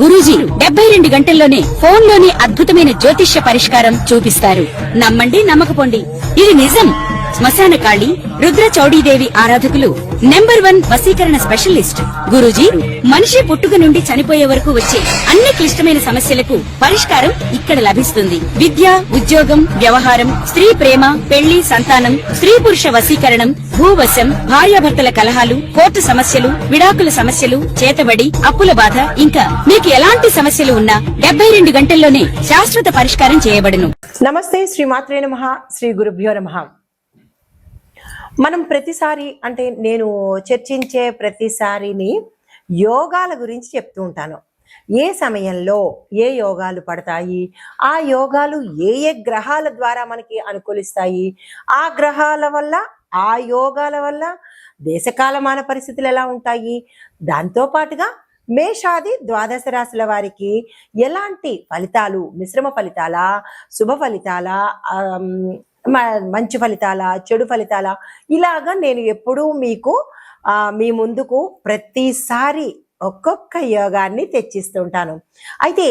గురూజీ 72 గంటల్లోనే ఫోన్ లోని అద్భుతమైన జ్యోతిష్య పరిష్కారం చూపిస్తారు. నమ్మండి, నమ్మకపోండి, ఇది నిజం. శ్మశాన కాళి రుద్ర చౌడీదేవి ఆరాధకులు నంబర్ 1 వశీకరణ స్పెషలిస్ట్. గురూజీ మనిషి పుట్టుక నుండి చనిపోయే వరకు వచ్చే అన్ని క్లిష్టమైన సమస్యలకు పరిష్కారం ఇక్కడ లభిస్తుంది. విద్య, ఉద్యోగం, వ్యవహారం, స్త్రీ ప్రేమ, పెళ్లి, సంతానం, స్త్రీ పురుష వశీకరణం, భూవశం, భార్యాభర్తల కలహాలు, కోర్టు సమస్యలు, విడాకుల సమస్యలు, చేతబడి, అప్పుల బాధ, ఇంకా మీకు ఎలాంటి సమస్యలు ఉన్నా 72 గంటల్లోనే శాశ్వత పరిష్కారం చేయబడును. నమస్తే, శ్రీ మాత్రే నమః, శ్రీ గురుభ్యో నమః. మనం ప్రతిసారి అంటే నేను చర్చించే ప్రతిసారిని యోగాల గురించి చెప్తూ ఉంటాను. ఏ సమయంలో ఏ యోగాలు పడతాయి, ఆ యోగాలు ఏ ఏ గ్రహాల ద్వారా మనకి అనుకూలిస్తాయి, ఆ గ్రహాల వల్ల ఆ యోగాల వల్ల దేశకాలమాన పరిస్థితులు ఎలా ఉంటాయి, దాంతో పాటుగా మేషాది ద్వాదశ రాశుల వారికి ఎలాంటి ఫలితాలు, మిశ్రమ ఫలితాల, శుభ ఫలితాల, మంచి ఫలితాల, చెడు ఫలితాల, ఇలాగా నేను ఎప్పుడూ మీకు మీ ముందుకు ప్రతిసారి ఒక్కొక్క యోగాన్ని తెచ్చిస్తుంటాను. అయితే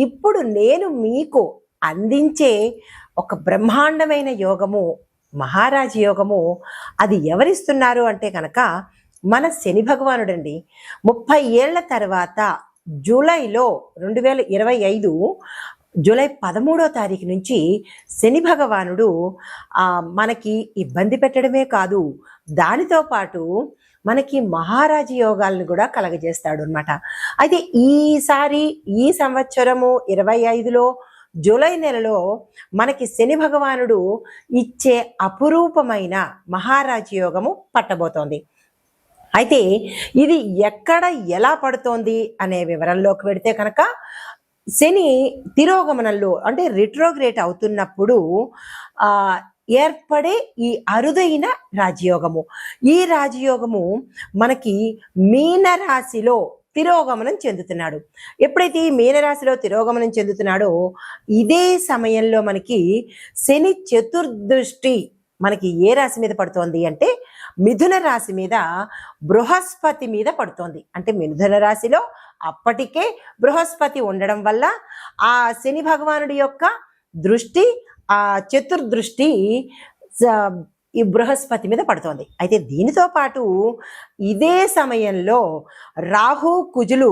ఇప్పుడు నేను మీకు అందించే ఒక బ్రహ్మాండమైన యోగము, మహారాజ యోగము, అది ఎవరిస్తున్నారు అంటే కనుక మన శని భగవానుడండి. 30 ఏళ్ల తర్వాత జూలైలో 2025 జూలై 13వ తారీఖు నుంచి శని భగవానుడు మనకి ఇబ్బంది పెట్టడమే కాదు, దానితో పాటు మనకి మహారాజ యోగాలను కూడా కలగజేస్తాడు అనమాట. అయితే ఈసారి ఈ సంవత్సరము 25లో జూలై నెలలో మనకి శని భగవానుడు ఇచ్చే అపురూపమైన మహారాజ యోగము పట్టబోతోంది. అయితే ఇది ఎక్కడ ఎలా పడుతోంది అనే వివరంలోకి వెడితే కనుక శని తిరోగమనంలో అంటే రిట్రోగ్రేట్ అవుతున్నప్పుడు ఏర్పడే ఈ అరుదైన రాజయోగము, ఈ రాజయోగము మనకి మీనరాశిలో తిరోగమనం చెందుతున్నాడు. ఎప్పుడైతే ఈ మీనరాశిలో తిరోగమనం చెందుతున్నాడో ఇదే సమయంలో మనకి శని చతుర్దృష్టి మనకి ఏ రాశి మీద పడుతోంది అంటే మిథున రాశి మీద, బృహస్పతి మీద పడుతోంది. అంటే మిథున రాశిలో అప్పటికే బృహస్పతి ఉండడం వల్ల ఆ శని భగవానుడి యొక్క దృష్టి, ఆ చతుర్దృష్టి ఈ బృహస్పతి మీద పడుతోంది. అయితే దీనితో పాటు ఇదే సమయంలో రాహు కుజులు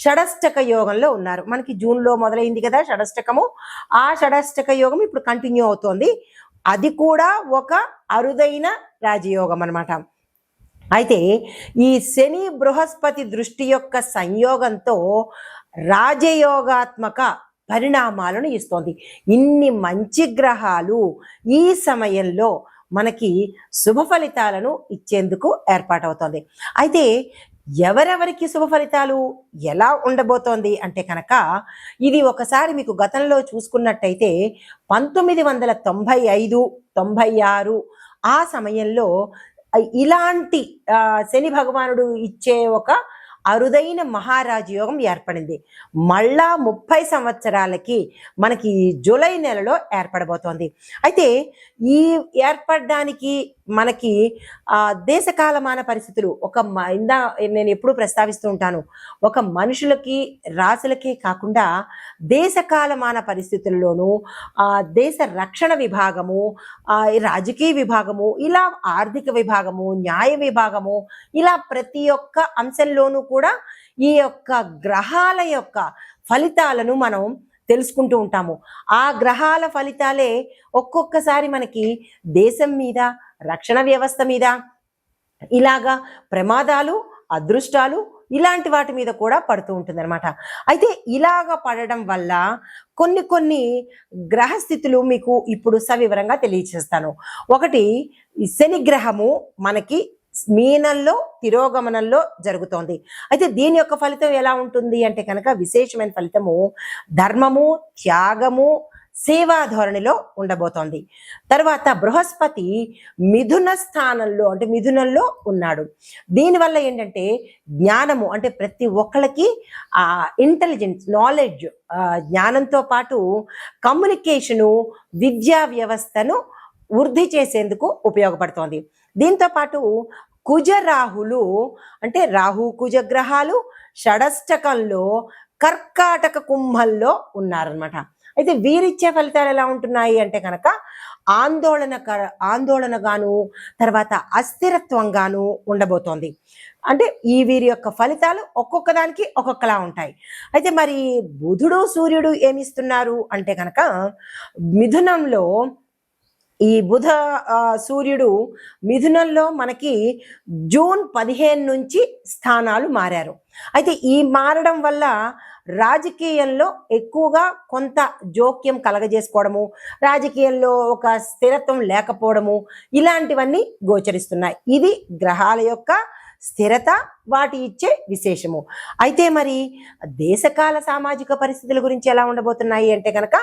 షడష్టక యోగంలో ఉన్నారు. మనకి జూన్లో మొదలైంది కదా షడష్టకము, ఆ షడష్టక యోగం ఇప్పుడు కంటిన్యూ అవుతోంది. అది కూడా ఒక అరుదైన రాజయోగం అన్నమాట. అయితే ఈ శని బృహస్పతి దృష్టి యొక్క సంయోగంతో రాజయోగాత్మక పరిణామాలను ఇస్తోంది. ఇన్ని మంచి గ్రహాలు ఈ సమయంలో మనకి శుభ ఫలితాలను ఇచ్చేందుకు ఏర్పాటవుతోంది. అయితే ఎవరెవరికి శుభ ఫలితాలు ఎలా ఉండబోతోంది అంటే కనుక ఇది ఒకసారి మీకు గతంలో చూసుకున్నట్టయితే 1995, 96 ఆ సమయంలో ఇలాంటి శని భగవానుడు ఇచ్చే ఒక అరుదైన మహారాజ యోగం ఏర్పడింది. మళ్ళా 30 సంవత్సరాలకి మనకి జూలై నెలలో ఏర్పడబోతోంది. అయితే ఈ ఏర్పడడానికి మనకి దేశకాలమాన పరిస్థితులు నేను ఎప్పుడు ప్రస్తావిస్తూ ఉంటాను, ఒక మనుషులకి రాసులకి కాకుండా దేశకాలమాన పరిస్థితుల్లోనూ దేశ రక్షణ విభాగము, రాజకీయ విభాగము, ఇలా ఆర్థిక విభాగము, న్యాయ విభాగము, ఇలా ప్రతి ఒక్క అంశంలోనూ కూడా ఈ యొక్క గ్రహాల యొక్క ఫలితాలను మనం తెలుసుకుంటూ ఉంటాము. ఆ గ్రహాల ఫలితాలే ఒక్కొక్కసారి మనకి దేశం మీద, రక్షణ వ్యవస్థ మీద, ఇలాగా ప్రమాదాలు, అదృష్టాలు ఇలాంటి వాటి మీద కూడా పడుతూ ఉంటుంది అనమాట. అయితే ఇలాగా పడడం వల్ల కొన్ని గ్రహస్థితులు మీకు ఇప్పుడు సవివరంగా తెలియచేస్తాను. ఒకటి, శని గ్రహము మనకి మీనంలో తిరోగమనంలో జరుగుతోంది. అయితే దీని యొక్క ఫలితం ఎలా ఉంటుంది అంటే కనుక విశేషమైన ఫలితము ధర్మము, త్యాగము, సేవా ధోరణిలో ఉండబోతోంది. తర్వాత బృహస్పతి మిథున స్థానంలో అంటే మిథునంలో ఉన్నాడు. దీనివల్ల ఏంటంటే జ్ఞానము అంటే ప్రతి ఒక్కళ్ళకి ఇంటెలిజెన్స్, నాలెడ్జ్, జ్ఞానంతో పాటు కమ్యూనికేషను, విద్యా వ్యవస్థను వృద్ధి చేసేందుకు ఉపయోగపడుతోంది. దీంతో పాటు కుజ రాహులు అంటే రాహు కుజ గ్రహాలు షడష్టకంలో కర్కాటక కుంభంలో ఉన్నారనమాట. అయితే వీరిచ్చే ఫలితాలు ఎలా ఉంటున్నాయి అంటే కనుక ఆందోళనగాను, తర్వాత అస్థిరత్వంగాను ఉండబోతోంది. అంటే ఈ వీరి యొక్క ఫలితాలు ఒక్కొక్క దానికి ఒక్కొక్కలా ఉంటాయి. అయితే మరి బుధుడు సూర్యుడు ఏమిస్తున్నారు అంటే కనుక మిథునంలో ఈ బుధ సూర్యుడు మిథునంలో మనకి జూన్ 15 నుంచి స్థానాలు మారారు. అయితే ఈ మారడం వల్ల రాజకీయంలో ఎక్కువగా కొంత జోక్యం కలగజేసుకోవడము, రాజకీయంలో ఒక స్థిరత్వం లేకపోవడము, ఇలాంటివన్నీ గోచరిస్తున్నాయి. ఇది గ్రహాల యొక్క స్థిరత, వాటి ఇచ్చే విశేషము. అయితే మరి దేశకాల సామాజిక పరిస్థితుల గురించి ఎలా ఉండబోతున్నాయి అంటే కనుక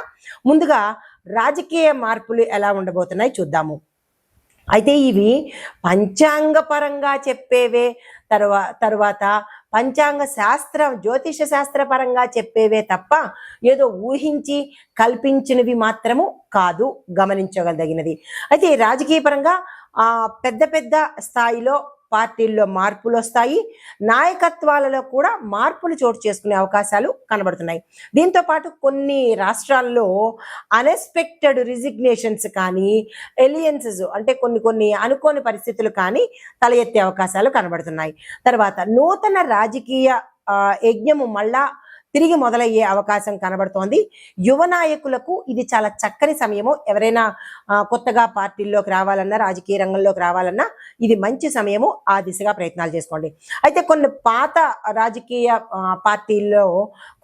ముందుగా రాజకీయ మార్పులు ఎలా ఉండబోతున్నాయి చూద్దాము. అయితే ఇవి పంచాంగ పరంగా చెప్పేవే, తర్వాత పంచాంగ శాస్త్రం, జ్యోతిష శాస్త్ర పరంగా చెప్పేవే తప్ప ఏదో ఊహించి కల్పించినవి మాత్రము కాదు, గమనించగలిగినది. అయితే రాజకీయ పరంగా పెద్ద పెద్ద స్థాయిలో పార్టీల్లో మార్పులు వస్తాయి, నాయకత్వాలలో కూడా మార్పులు చోటు చేసుకునే అవకాశాలు కనబడుతున్నాయి. దీంతో పాటు కొన్ని రాష్ట్రాల్లో అన్ఎక్స్పెక్టెడ్ రిజిగ్నేషన్స్ కానీ, ఎలియన్సెస్ అంటే కొన్ని అనుకోని పరిస్థితులు కానీ తల ఎత్తే అవకాశాలు కనబడుతున్నాయి. తర్వాత నూతన రాజకీయ యజ్ఞము మళ్ళా తిరిగి మొదలయ్యే అవకాశం కనబడుతోంది. యువ నాయకులకు ఇది చాలా చక్కని సమయము. ఎవరైనా కొత్తగా పార్టీల్లోకి రావాలన్నా, రాజకీయ రంగంలోకి రావాలన్నా ఇది మంచి సమయము. ఆ దిశగా ప్రయత్నాలు చేసుకోండి. అయితే కొన్ని పాత రాజకీయ పార్టీల్లో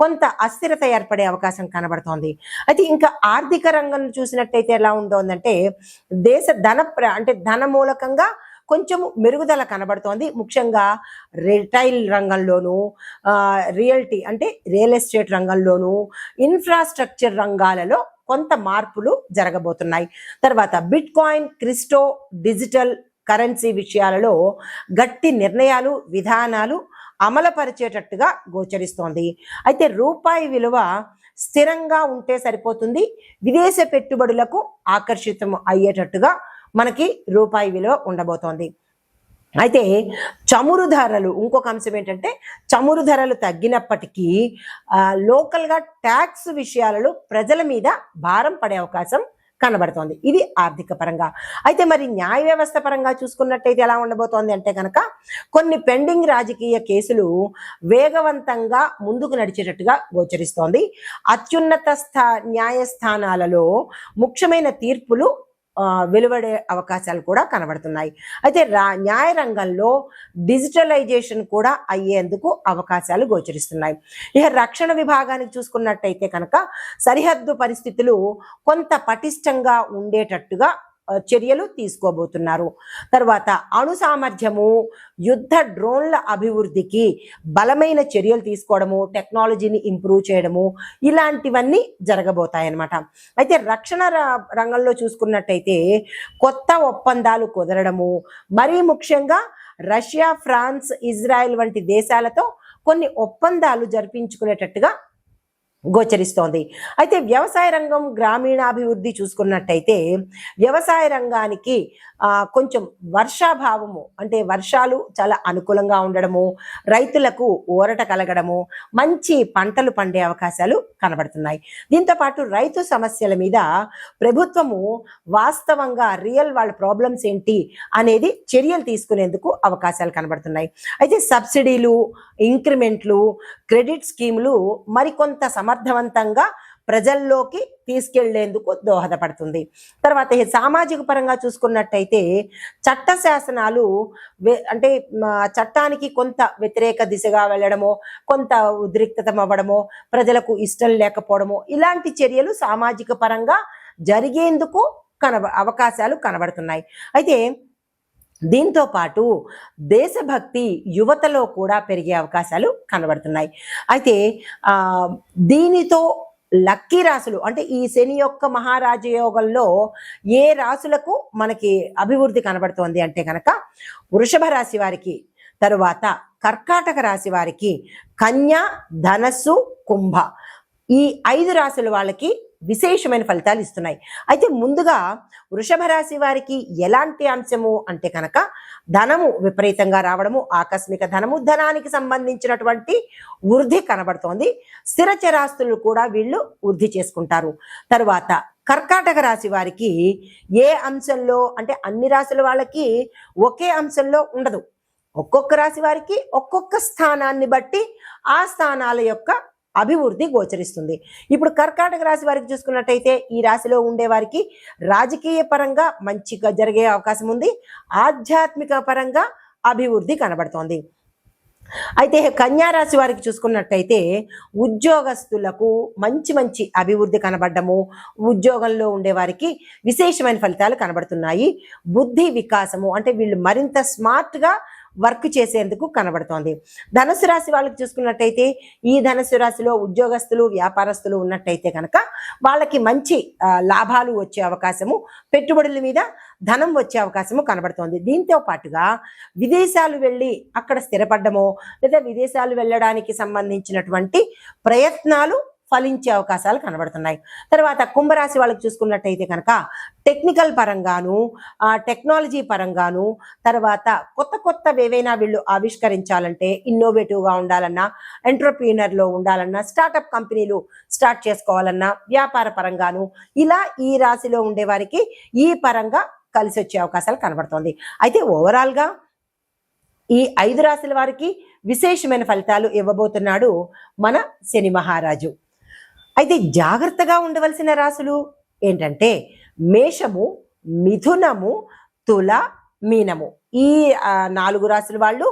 కొంత అస్థిరత ఏర్పడే అవకాశం కనబడుతోంది. అయితే ఇంకా ఆర్థిక రంగం చూసినట్టయితే ఎలా ఉంటుందంటే దేశ ధన మూలకంగా కొంచెము మెరుగుదల కనబడుతోంది. ముఖ్యంగా రిటైల్ రంగంలోను, రియల్ ఎస్టేట్ రంగంలోను, ఇన్ఫ్రాస్ట్రక్చర్ రంగాలలో కొంత మార్పులు జరగబోతున్నాయి. తర్వాత bit coin, crypto, digital currency విషయాలలో గట్టి నిర్ణయాలు, విధానాలు అమలుపరిచేటట్టుగా గోచరిస్తోంది. అయితే రూపాయి విలువ స్థిరంగా ఉంటే సరిపోతుంది. విదేశ పెట్టుబడులకు ఆకర్షితం అయ్యేటట్టుగా మనకి రూపాయి విలువ ఉండబోతోంది. అయితే చమురు ధరలు, ఇంకొక అంశం ఏంటంటే చమురు ధరలు తగ్గినప్పటికీ లోకల్గా ట్యాక్స్ విషయాలలో ప్రజల మీద భారం పడే అవకాశం కనబడుతోంది. ఇది ఆర్థిక పరంగా. అయితే మరి న్యాయ వ్యవస్థ పరంగా చూసుకున్నట్టయితే ఎలా ఉండబోతోంది అంటే కనుక కొన్ని పెండింగ్ రాజకీయ కేసులు వేగవంతంగా ముందుకు నడిచేటట్టుగా గోచరిస్తోంది. అత్యున్నత న్యాయస్థానాలలో ముఖ్యమైన తీర్పులు వెలువడే అవకాశాలు కూడా కనబడుతున్నాయి. అయితే న్యాయ రంగంలో డిజిటలైజేషన్ కూడా అయ్యేందుకు అవకాశాలు గోచరిస్తున్నాయి. ఇక రక్షణ విభాగానికి చూసుకున్నట్టయితే కనుక సరిహద్దు పరిస్థితులు కొంత పటిష్టంగా ఉండేటట్టుగా చర్యలు తీసుకోబోతున్నారు. తర్వాత అణు సామర్థ్యము, యుద్ధ డ్రోన్ల అభివృద్ధికి బలమైన చర్యలు తీసుకోవడము, టెక్నాలజీని ఇంప్రూవ్ చేయడము, ఇలాంటివన్నీ జరగబోతాయన్నమాట. అయితే రక్షణ రంగంలో చూసుకున్నట్టయితే కొత్త ఒప్పందాలు కుదరడము, మరీ ముఖ్యంగా రష్యా, ఫ్రాన్స్, ఇజ్రాయెల్ వంటి దేశాలతో కొన్ని ఒప్పందాలు జరిపించుకునేటట్టుగా గోచరిస్తోంది. అయితే వ్యవసాయ రంగం, గ్రామీణాభివృద్ధి చూసుకున్నట్టయితే వ్యవసాయ రంగానికి కొంచెం వర్షాభావము, అంటే వర్షాలు చాలా అనుకూలంగా ఉండడము, రైతులకు ఊరట కలగడము, మంచి పంటలు పండే అవకాశాలు కనబడుతున్నాయి. దీంతో పాటు రైతు సమస్యల మీద ప్రభుత్వము వాస్తవంగా వాళ్ళ ప్రాబ్లమ్స్ ఏంటి అనేది చర్యలు తీసుకునేందుకు అవకాశాలు కనబడుతున్నాయి. అయితే సబ్సిడీలు, ఇంక్రిమెంట్లు, క్రెడిట్ స్కీములు మరికొంత సమర్థవంతంగా ప్రజల్లోకి తీసుకెళ్లేందుకు దోహదపడుతుంది. తర్వాత సామాజిక పరంగా చూసుకున్నట్టయితే చట్ట శాసనాలు అంటే చట్టానికి కొంత వ్యతిరేక దిశగా వెళ్ళడమో, కొంత ఉద్రిక్తత అవ్వడమో, ప్రజలకు ఇష్టం లేకపోవడమో, ఇలాంటి చర్యలు సామాజిక పరంగా జరిగేందుకు అవకాశాలు కనబడుతున్నాయి. అయితే దీంతో పాటు దేశభక్తి యువతలో కూడా పెరిగే అవకాశాలు కనబడుతున్నాయి. అయితే దీనితో లక్కీ రాశులు, అంటే ఈ శని యొక్క మహారాజయోగంలో ఏ రాశులకు మనకి అభివృద్ధి కనబడుతోంది అంటే కనుక వృషభ రాశి వారికి, తరువాత కర్కాటక రాశి వారికి, కన్య, ధనస్సు, కుంభ, ఈ 5 రాశుల వాళ్ళకి విశేషమైన ఫలితాలు ఇస్తున్నాయి. అయితే ముందుగా వృషభ రాశి వారికి ఎలాంటి అంశము అంటే కనుక ధనము విపరీతంగా రావడము, ఆకస్మిక ధనము, ధనానికి సంబంధించినటువంటి వృద్ధి కనబడుతోంది. స్థిర చరాస్తులు కూడా వీళ్ళు వృద్ధి చేసుకుంటారు. తరువాత కర్కాటక రాశి వారికి ఏ అంశంలో అంటే అన్ని రాశుల వాళ్ళకి ఒకే అంశంలో ఉండదు. ఒక్కొక్క రాశి వారికి ఒక్కొక్క స్థానాన్ని బట్టి ఆ స్థానాల యొక్క అభివృద్ధి గోచరిస్తుంది. ఇప్పుడు కర్కాటక రాశి వారికి చూసుకున్నట్టయితే ఈ రాశిలో ఉండే వారికి రాజకీయ పరంగా మంచిగా జరిగే అవకాశం ఉంది. ఆధ్యాత్మిక పరంగా అభివృద్ధి కనబడుతోంది. అయితే కన్యా రాశి వారికి చూసుకున్నట్టయితే ఉద్యోగస్తులకు మంచి మంచి అభివృద్ధి కనబడము, ఉద్యోగంలో ఉండే వారికి విశేషమైన ఫలితాలు కనబడుతున్నాయి. బుద్ధి వికాసము అంటే వీళ్ళు మరింత స్మార్ట్గా వర్క్ చేసేందుకు కనబడుతోంది. ధనుసు రాశి వాళ్ళకి చూసుకున్నట్టయితే ఈ ధనుసు రాశిలో ఉద్యోగస్తులు వ్యాపారస్తులు ఉన్నట్టయితే కనుక వాళ్ళకి మంచి లాభాలు వచ్చే అవకాశము, పెట్టుబడుల మీద ధనం వచ్చే అవకాశము కనబడుతోంది. దీంతో పాటుగా విదేశాలు వెళ్ళి అక్కడ స్థిరపడ్డమో లేదా విదేశాలు వెళ్ళడానికి సంబంధించినటువంటి ప్రయత్నాలు ఫలించే అవకాశాలు కనబడుతున్నాయి. తర్వాత కుంభరాశి వాళ్ళకి చూసుకున్నట్టయితే కనుక టెక్నికల్ పరంగాను, టెక్నాలజీ పరంగాను, తర్వాత కొత్త కొత్తవి ఏవైనా వీళ్ళు ఆవిష్కరించాలంటే ఇన్నోవేటివ్గా ఉండాలన్నా, ఎంటర్ప్రీనర్లో ఉండాలన్నా, స్టార్టప్ కంపెనీలు స్టార్ట్ చేసుకోవాలన్నా, వ్యాపార పరంగాను ఇలా ఈ రాశిలో ఉండే వారికి ఈ పరంగా కలిసి వచ్చే అవకాశాలు కనబడుతోంది. అయితే ఓవరాల్గా ఈ 5 రాశుల వారికి విశేషమైన ఫలితాలు ఇవ్వబోతున్నాడు మన శని మహారాజు. అయితే జాగ్రత్తగా ఉండవలసిన రాశులు ఏంటంటే మేషము, మిథునము, తుల, మీనము. ఈ 4 రాశుల వాళ్ళు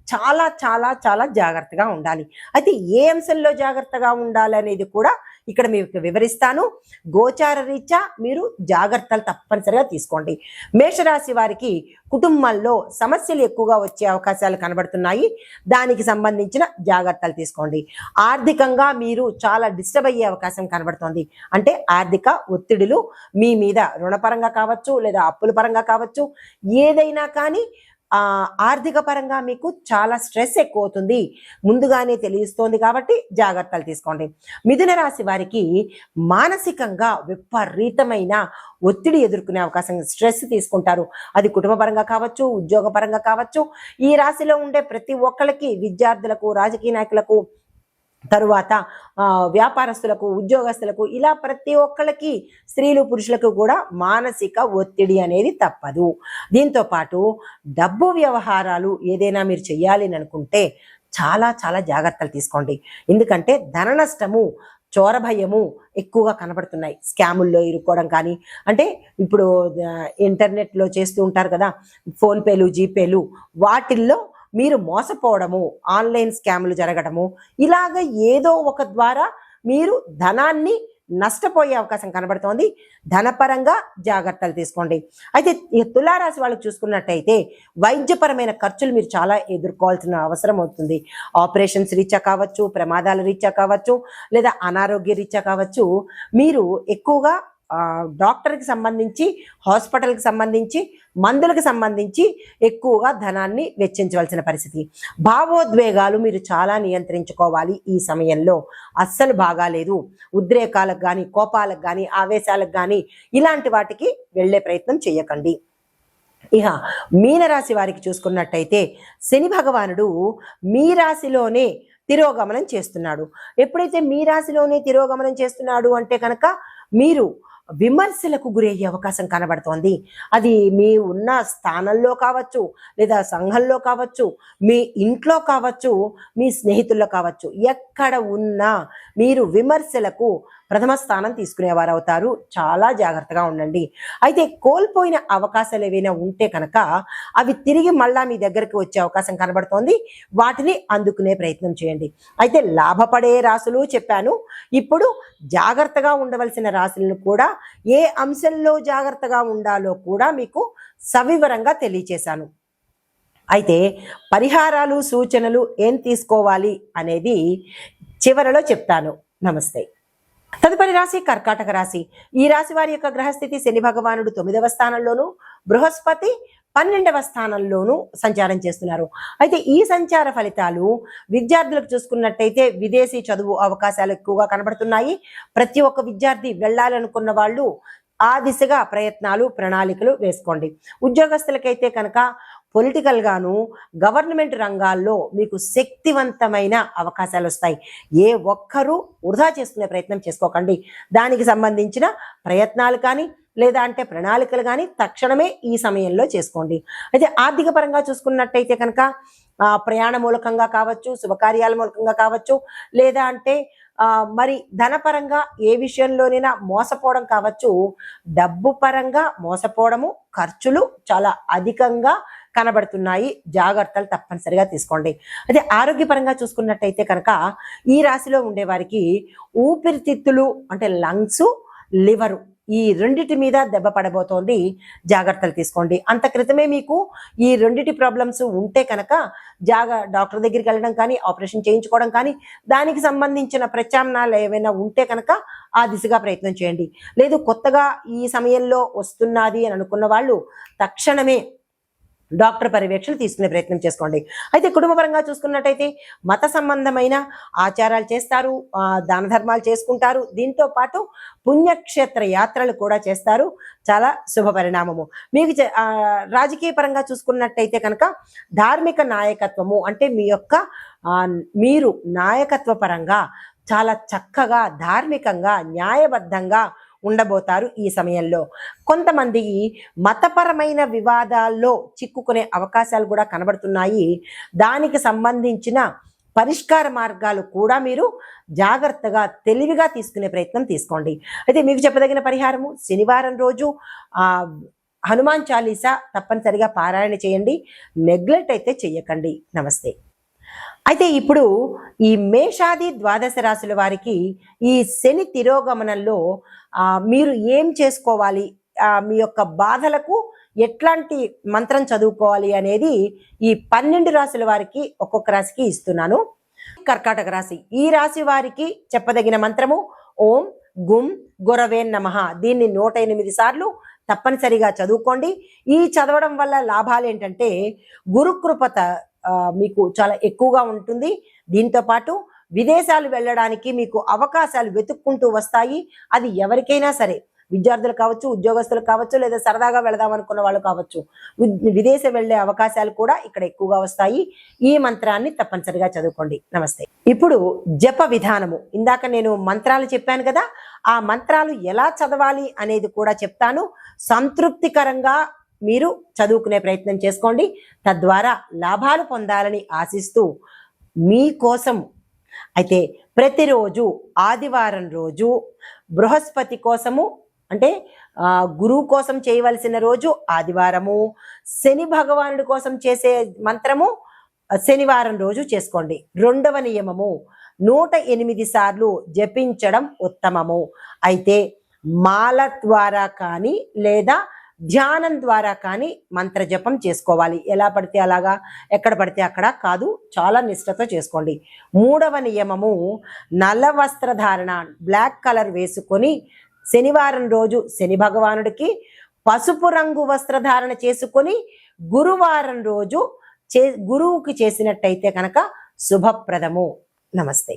చాలా చాలా చాలా జాగ్రత్తగా ఉండాలి. అయితే ఏ అంశంలో జాగ్రత్తగా ఉండాలనేది కూడా ఇక్కడ మీకు వివరిస్తాను. గోచార రీత్యా మీరు జాగ్రత్తలు తప్పనిసరిగా తీసుకోండి. మేషరాశి వారికి కుటుంబాల్లో సమస్యలు ఎక్కువగా వచ్చే అవకాశాలు కనబడుతున్నాయి. దానికి సంబంధించిన జాగ్రత్తలు తీసుకోండి. ఆర్థికంగా మీరు చాలా డిస్టర్బ్ అయ్యే అవకాశం కనబడుతోంది. అంటే ఆర్థిక ఒత్తిడులు మీ మీద రుణపరంగా కావచ్చు లేదా అప్పుల పరంగా కావచ్చు, ఏదైనా కానీ ఆర్థిక పరంగా మీకు చాలా స్ట్రెస్ ఎక్కువ అవుతుంది, ముందుగానే తెలుస్తోంది కాబట్టి జాగ్రత్తలు తీసుకోండి. మిథున రాశి వారికి మానసికంగా విపరీతమైన ఒత్తిడి ఎదుర్కొనే అవకాశం, స్ట్రెస్ తీసుకుంటారు. అది కుటుంబ పరంగా కావచ్చు, ఉద్యోగ పరంగా కావచ్చు. ఈ రాశిలో ఉండే ప్రతి ఒక్కరికి, విద్యార్థులకు, రాజకీయ నాయకులకు, తరువాత వ్యాపారస్తులకు, ఉద్యోగస్తులకు, ఇలా ప్రతి ఒక్కళ్ళకి, స్త్రీలు పురుషులకు కూడా మానసిక ఒత్తిడి అనేది తప్పదు. దీంతో పాటు డబ్బు వ్యవహారాలు ఏదైనా మీరు చెయ్యాలి అని అనుకుంటే చాలా చాలా జాగ్రత్తలు తీసుకోండి. ఎందుకంటే ధన నష్టము, చోర భయము ఎక్కువగా కనబడుతున్నాయి. స్కాముల్లో ఇరుక్కోవడం కానీ, అంటే ఇప్పుడు ఇంటర్నెట్లో చేస్తూ ఉంటారు కదా ఫోన్పేలు, జీపేలు, వాటిల్లో మీరు మోసపోవడము, ఆన్లైన్ స్కాములు జరగడము, ఇలాగ ఏదో ఒక ద్వారా మీరు ధనాన్ని నష్టపోయే అవకాశం కనబడుతోంది. ధనపరంగా జాగ్రత్తలు తీసుకోండి. అయితే ఈ తులారాశి వాళ్ళకి చూసుకున్నట్టయితే వైద్యపరమైన ఖర్చులు మీరు చాలా ఎదుర్కోవాల్సిన అవసరం అవుతుంది. ఆపరేషన్స్ రీత్యా కావచ్చు, ప్రమాదాల రీత్యా కావచ్చు, లేదా అనారోగ్య రీత్యా కావచ్చు, మీరు ఎక్కువగా డాక్టర్కి సంబంధించి, హాస్పిటల్కి సంబంధించి, మందులకు సంబంధించి ఎక్కువగా ధనాన్ని వెచ్చించవలసిన పరిస్థితి. భావోద్వేగాలు మీరు చాలా నియంత్రించుకోవాలి. ఈ సమయంలో అస్సలు బాగాలేదు. ఉద్రేకాలకు కానీ, కోపాలకు కానీ, ఆవేశాలకు కానీ ఇలాంటి వాటికి వెళ్ళే ప్రయత్నం చేయకండి. ఇక మీనరాశి వారికి చూసుకున్నట్టయితే శని భగవానుడు మీ రాశిలోనే తిరోగమనం చేస్తున్నాడు. ఎప్పుడైతే మీ రాశిలోనే తిరోగమనం చేస్తున్నాడు అంటే కనుక మీరు విమర్శలకు గురయ్యే అవకాశం కనబడుతోంది. అది మీ ఉన్న స్థానంలో కావచ్చు, లేదా సంఘంలో కావచ్చు, మీ ఇంట్లో కావచ్చు, మీ స్నేహితుల్లో కావచ్చు, ఎక్కడ ఉన్నా మీరు విమర్శలకు ప్రథమ స్థానం తీసుకునేవారు అవుతారు. చాలా జాగ్రత్తగా ఉండండి. అయితే కోల్పోయిన అవకాశాలు ఏవైనా ఉంటే కనుక అవి తిరిగి మళ్ళా మీ దగ్గరికి వచ్చే అవకాశం కనబడుతోంది. వాటిని అందుకునే ప్రయత్నం చేయండి. అయితే లాభపడే రాశులు చెప్పాను. ఇప్పుడు జాగ్రత్తగా ఉండవలసిన రాశులను కూడా, ఏ అంశంలో జాగ్రత్తగా ఉండాలో కూడా మీకు సవివరంగా తెలియచేశాను. అయితే పరిహారాలు, సూచనలు ఏం తీసుకోవాలి అనేది చివరలో చెప్తాను. నమస్తే. తదుపరి రాశి కర్కాటక రాశి. ఈ రాశి వారి యొక్క గ్రహస్థితి శని భగవానుడు 9వ స్థానంలోను, బృహస్పతి 12వ స్థానంలోనూ సంచారం చేస్తున్నారు. అయితే ఈ సంచార ఫలితాలు విద్యార్థులకు చూసుకున్నట్టయితే విదేశీ చదువు అవకాశాలు ఎక్కువగా కనబడుతున్నాయి. ప్రతి ఒక్క విద్యార్థి వెళ్ళాలనుకున్న వాళ్ళు ఆ దిశగా ప్రయత్నాలు ప్రణాళికలు వేసుకోండి. ఉద్యోగస్తులకైతే కనుక పొలిటికల్ గాను గవర్నమెంట్ రంగాల్లో మీకు శక్తివంతమైన అవకాశాలు వస్తాయి. ఏ ఒక్కరూ వృధా చేసుకునే ప్రయత్నం చేసుకోకండి. దానికి సంబంధించిన ప్రయత్నాలు కానీ లేదా అంటే ప్రణాళికలు కానీ తక్షణమే ఈ సమయంలో చేసుకోండి. అయితే ఆర్థిక పరంగా చూసుకున్నట్టయితే కనుక ప్రయాణ మూలకంగా కావచ్చు, శుభకార్యాల మూలకంగా కావచ్చు, లేదా అంటే మరి ధనపరంగా ఏ విషయంలోనైనా మోసపోవడం కావచ్చు. డబ్బు పరంగా మోసపోవడము, ఖర్చులు చాలా అధికంగా కనబడుతున్నాయి. జాగ్రత్తలు తప్పనిసరిగా తీసుకోండి. అదే ఆరోగ్యపరంగా చూసుకున్నట్టయితే కనుక ఈ రాశిలో ఉండే వారికి ఊపిరితిత్తులు అంటే లంగ్స్, లివరు ఈ రెండిటి మీద దెబ్బ పడబోతోంది. జాగ్రత్తలు తీసుకోండి. అంత క్రితమే మీకు ఈ రెండిటి ప్రాబ్లమ్స్ ఉంటే కనుక డాక్టర్ దగ్గరికి వెళ్ళడం కానీ, ఆపరేషన్ చేయించుకోవడం కానీ, దానికి సంబంధించిన ప్రత్యామ్నాయాలు ఏమైనా ఉంటే కనుక ఆ దిశగా ప్రయత్నం చేయండి. లేదు కొత్తగా ఈ సమయంలో వస్తున్నది అని అనుకున్న వాళ్ళు తక్షణమే డాక్టర్ పర్యవేక్షణ తీసుకునే ప్రయత్నం చేసుకోండి. అయితే కుటుంబపరంగా చూసుకున్నట్టయితే మత సంబంధమైన ఆచారాలు చేస్తారు, దాన ధర్మాలు చేసుకుంటారు. దీంతో పాటు పుణ్యక్షేత్ర యాత్రలు కూడా చేస్తారు. చాలా శుభ పరిణామము. మీకు రాజకీయ పరంగా చూసుకున్నట్టయితే కనుక ధార్మిక నాయకత్వము అంటే మీరు నాయకత్వ పరంగా చాలా చక్కగా ధార్మికంగా న్యాయబద్ధంగా ఉండబోతారు. ఈ సమయంలో కొంతమంది మతపరమైన వివాదాల్లో చిక్కుకునే అవకాశాలు కూడా కనబడుతున్నాయి. దానికి సంబంధించిన పరిష్కార మార్గాలు కూడా మీరు జాగ్రత్తగా తెలివిగా తీసుకునే ప్రయత్నం తీసుకోండి. అయితే మీకు చెప్పదగిన పరిహారము శనివారం రోజు హనుమాన్ చాలీసా తప్పనిసరిగా పారాయణ చేయండి. నెగ్లెక్ట్ అయితే చెయ్యకండి. నమస్తే. అయితే ఇప్పుడు ఈ మేషాది ద్వాదశ రాశుల వారికి ఈ శని తిరోగమనంలో మీరు ఏం చేసుకోవాలి, మీ యొక్క బాధలకు ఎట్లాంటి మంత్రం చదువుకోవాలి అనేది ఈ 12 రాశుల వారికి ఒక్కొక్క రాశికి ఇస్తున్నాను. కర్కాటక రాశి, ఈ రాశి వారికి చెప్పదగిన మంత్రము ఓం గుం గురవే నమః. దీన్ని 108 సార్లు తప్పనిసరిగా చదువుకోండి. ఈ చదవడం వల్ల లాభాలు ఏంటంటే గురుకృపత మీకు చాలా ఎక్కువగా ఉంటుంది. దీంతో పాటు విదేశాలు వెళ్ళడానికి మీకు అవకాశాలు వెతుక్కుంటూ వస్తాయి. అది ఎవరికైనా సరే, విద్యార్థులు కావచ్చు, ఉద్యోగస్తులు కావచ్చు, లేదా సరదాగా వెళదాం అనుకున్న వాళ్ళు కావచ్చు, విదేశం వెళ్ళే అవకాశాలు కూడా ఇక్కడ ఎక్కువగా వస్తాయి. ఈ మంత్రాన్ని తప్పనిసరిగా చదువుకోండి. నమస్తే. ఇప్పుడు జప విధానము, ఇందాక నేను మంత్రాలు చెప్పాను కదా, ఆ మంత్రాలు ఎలా చదవాలి అనేది కూడా చెప్తాను. సంతృప్తికరంగా మీరు చదువుకునే ప్రయత్నం చేసుకోండి. తద్వారా లాభాలు పొందాలని ఆశిస్తూ మీకోసం అయితే ప్రతిరోజు ఆదివారం రోజు బృహస్పతి కోసము అంటే గురువు కోసం చేయవలసిన రోజు ఆదివారము, శని భగవానుడి కోసం చేసే మంత్రము శనివారం రోజు చేసుకోండి. 2వ నియమము 108 సార్లు జపించడం ఉత్తమము. అయితే మాల ద్వారా కానీ లేదా ధ్యానం ద్వారా కానీ మంత్ర జపం చేసుకోవాలి. ఎలా పడితే అలాగా, ఎక్కడ పడితే అక్కడ కాదు, చాలా నిష్ఠతో చేసుకోండి. 3వ నియమము నల్ల వస్త్రధారణ, బ్లాక్ కలర్ వేసుకొని శనివారం రోజు శని భగవానుడికి పసుపు రంగు వస్త్రధారణ చేసుకొని గురువారం రోజు గురువుకి చేసినట్టయితే కనుక శుభప్రదము. నమస్తే.